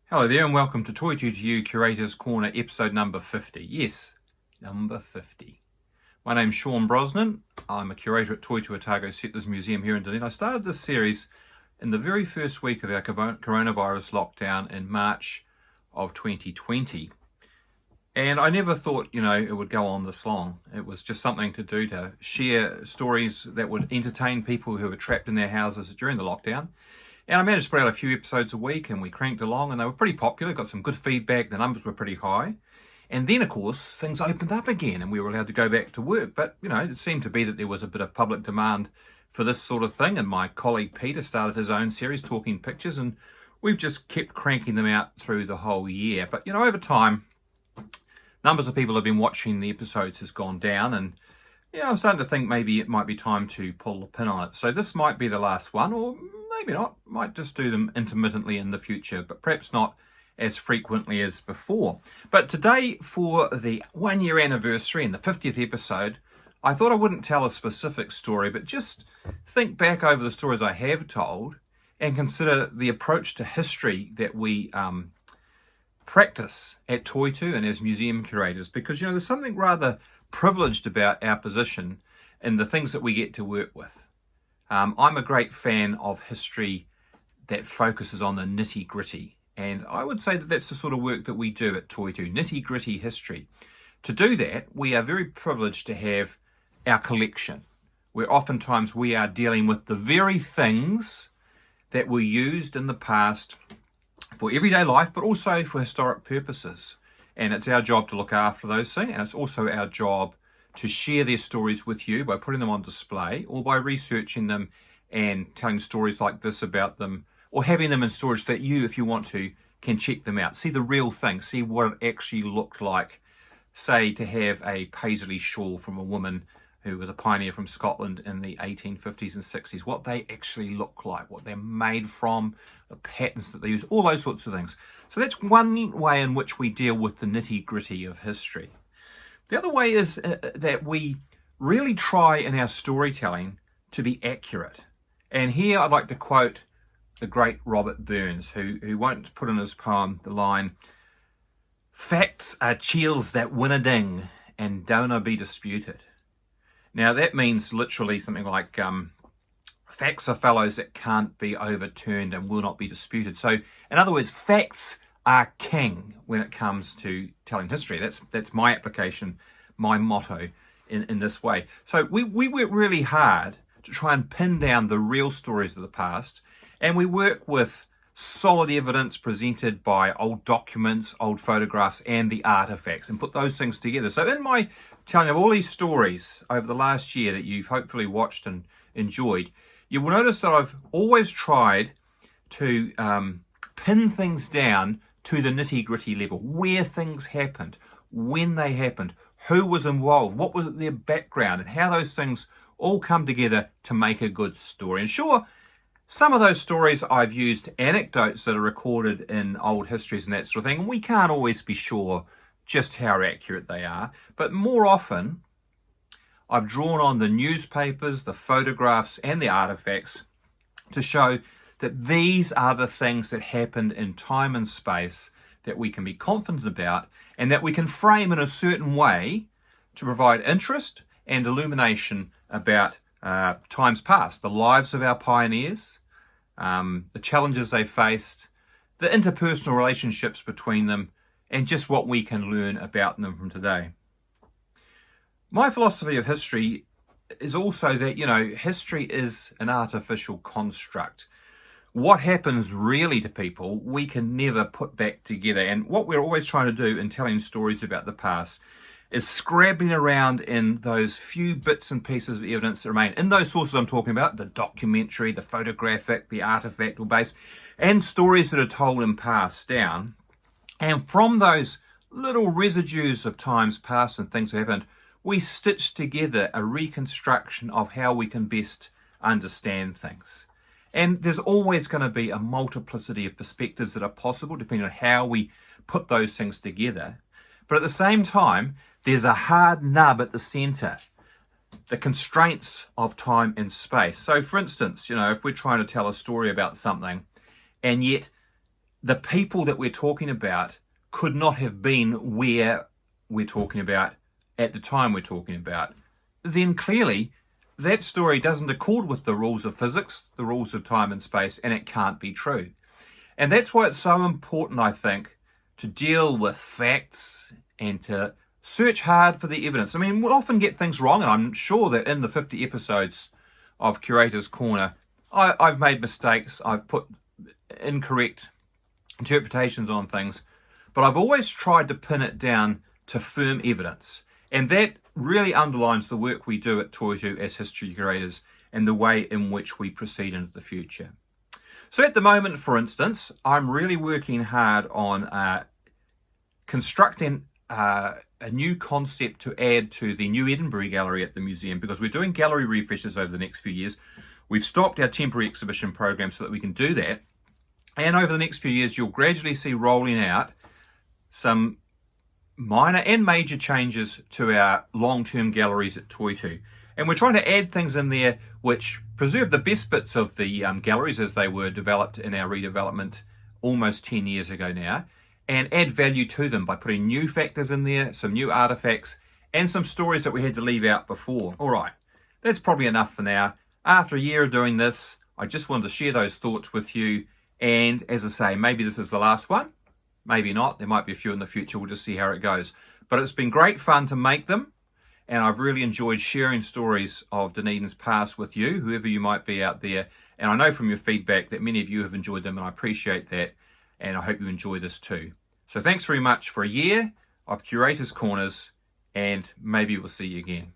Hello there and welcome to Toy to You Curator's Corner episode number 50. Yes, number 50. My name's Seán Brosnahan. I'm a curator at Toy to Otago Settlers Museum here in Dunedin. I started this series in the very first week of our coronavirus lockdown in March of 2020. And I never thought, it would go on this long. It was just something to do to share stories that would entertain people who were trapped in their houses during the lockdown. And I managed to put out a few episodes a week and we cranked along and they were pretty popular, got some good feedback, the numbers were pretty high. And then, of course, things opened up again and we were allowed to go back to work. But, it seemed to be that there was a bit of public demand for this sort of thing. And my colleague Peter started his own series, Talking Pictures, and we've just kept cranking them out through the whole year. But, over time, numbers of people who have been watching the episodes has gone down and I'm starting to think maybe it might be time to pull the pin on it. So this might be the last one, or maybe not. Might just do them intermittently in the future, but perhaps not as frequently as before. But today, for the 1 year anniversary and the 50th episode, I thought I wouldn't tell a specific story, but just think back over the stories I have told and consider the approach to history that we practice at Toitu and as museum curators, because there's something rather privileged about our position and the things that we get to work with. I'm a great fan of history that focuses on the nitty gritty, and I would say that that's the sort of work that we do at Toitu, nitty gritty history. To do that, we are very privileged to have our collection, where oftentimes we are dealing with the very things that were used in the past for everyday life, but also for historic purposes. And it's our job to look after those things, and it's also our job to share their stories with you by putting them on display or by researching them and telling stories like this about them, or having them in storage that you, if you want to, can check them out. See the real thing, see what it actually looked like. Say, to have a paisley shawl from a woman who was a pioneer from Scotland in the 1850s and 60s, what they actually look like, what they're made from, the patterns that they use, all those sorts of things. So that's one way in which we deal with the nitty-gritty of history. The other way is that we really try in our storytelling to be accurate. And here I'd like to quote the great Robert Burns, who won't put in his poem the line, "Facts are chiels that win a ding and don't be disputed." Now that means literally something like facts are fellows that can't be overturned and will not be disputed. So in other words, facts are king when it comes to telling history. That's my application, my motto in this way. So we work really hard to try and pin down the real stories of the past, and we work with solid evidence presented by old documents, old photographs, and the artifacts, and put those things together. So in my telling of all these stories over the last year that you've hopefully watched and enjoyed, you will notice that I've always tried to pin things down to the nitty-gritty level, where things happened, when they happened, who was involved, what was their background, and how those things all come together to make a good story. And sure, some of those stories I've used anecdotes that are recorded in old histories and that sort of thing, and we can't always be sure just how accurate they are, but more often I've drawn on the newspapers, the photographs, and the artifacts to show that these are the things that happened in time and space that we can be confident about and that we can frame in a certain way to provide interest and illumination about times past, the lives of our pioneers, the challenges they faced, the interpersonal relationships between them, and just what we can learn about them from today. My philosophy of history is also that, history is an artificial construct. What happens really to people, we can never put back together. And what we're always trying to do in telling stories about the past is scrabbling around in those few bits and pieces of evidence that remain. In those sources I'm talking about, the documentary, the photographic, the artifactual base, and stories that are told and passed down. And from those little residues of times past and things that happened, we stitch together a reconstruction of how we can best understand things. And there's always going to be a multiplicity of perspectives that are possible depending on how we put those things together. But at the same time, there's a hard nub at the center, the constraints of time and space. So for instance, if we're trying to tell a story about something and yet the people that we're talking about could not have been where we're talking about at the time we're talking about, then clearly that story doesn't accord with the rules of physics, the rules of time and space, and it can't be true. And that's why it's so important, I think, to deal with facts and to search hard for the evidence. I mean, we'll often get things wrong, and I'm sure that in the 50 episodes of Curator's Corner, I've made mistakes, I've put incorrect interpretations on things, but I've always tried to pin it down to firm evidence. And that really underlines the work we do at Toitu as history curators and the way in which we proceed into the future. So at the moment, for instance, I'm really working hard on constructing a new concept to add to the new Edinburgh Gallery at the museum, because we're doing gallery refreshes over the next few years. We've stopped our temporary exhibition program so that we can do that. And over the next few years, you'll gradually see rolling out some minor and major changes to our long-term galleries at Toitu. And we're trying to add things in there which preserve the best bits of the galleries as they were developed in our redevelopment almost 10 years ago now, and add value to them by putting new factors in there, some new artifacts, and some stories that we had to leave out before. All right, that's probably enough for now. After a year of doing this, I just wanted to share those thoughts with you. And as I say, maybe this is the last one, maybe not. There might be a few in the future. We'll just see how it goes. But it's been great fun to make them. And I've really enjoyed sharing stories of Dunedin's past with you, whoever you might be out there. And I know from your feedback that many of you have enjoyed them, and I appreciate that. And I hope you enjoy this too. So thanks very much for a year of Curator's Corners, and maybe we'll see you again.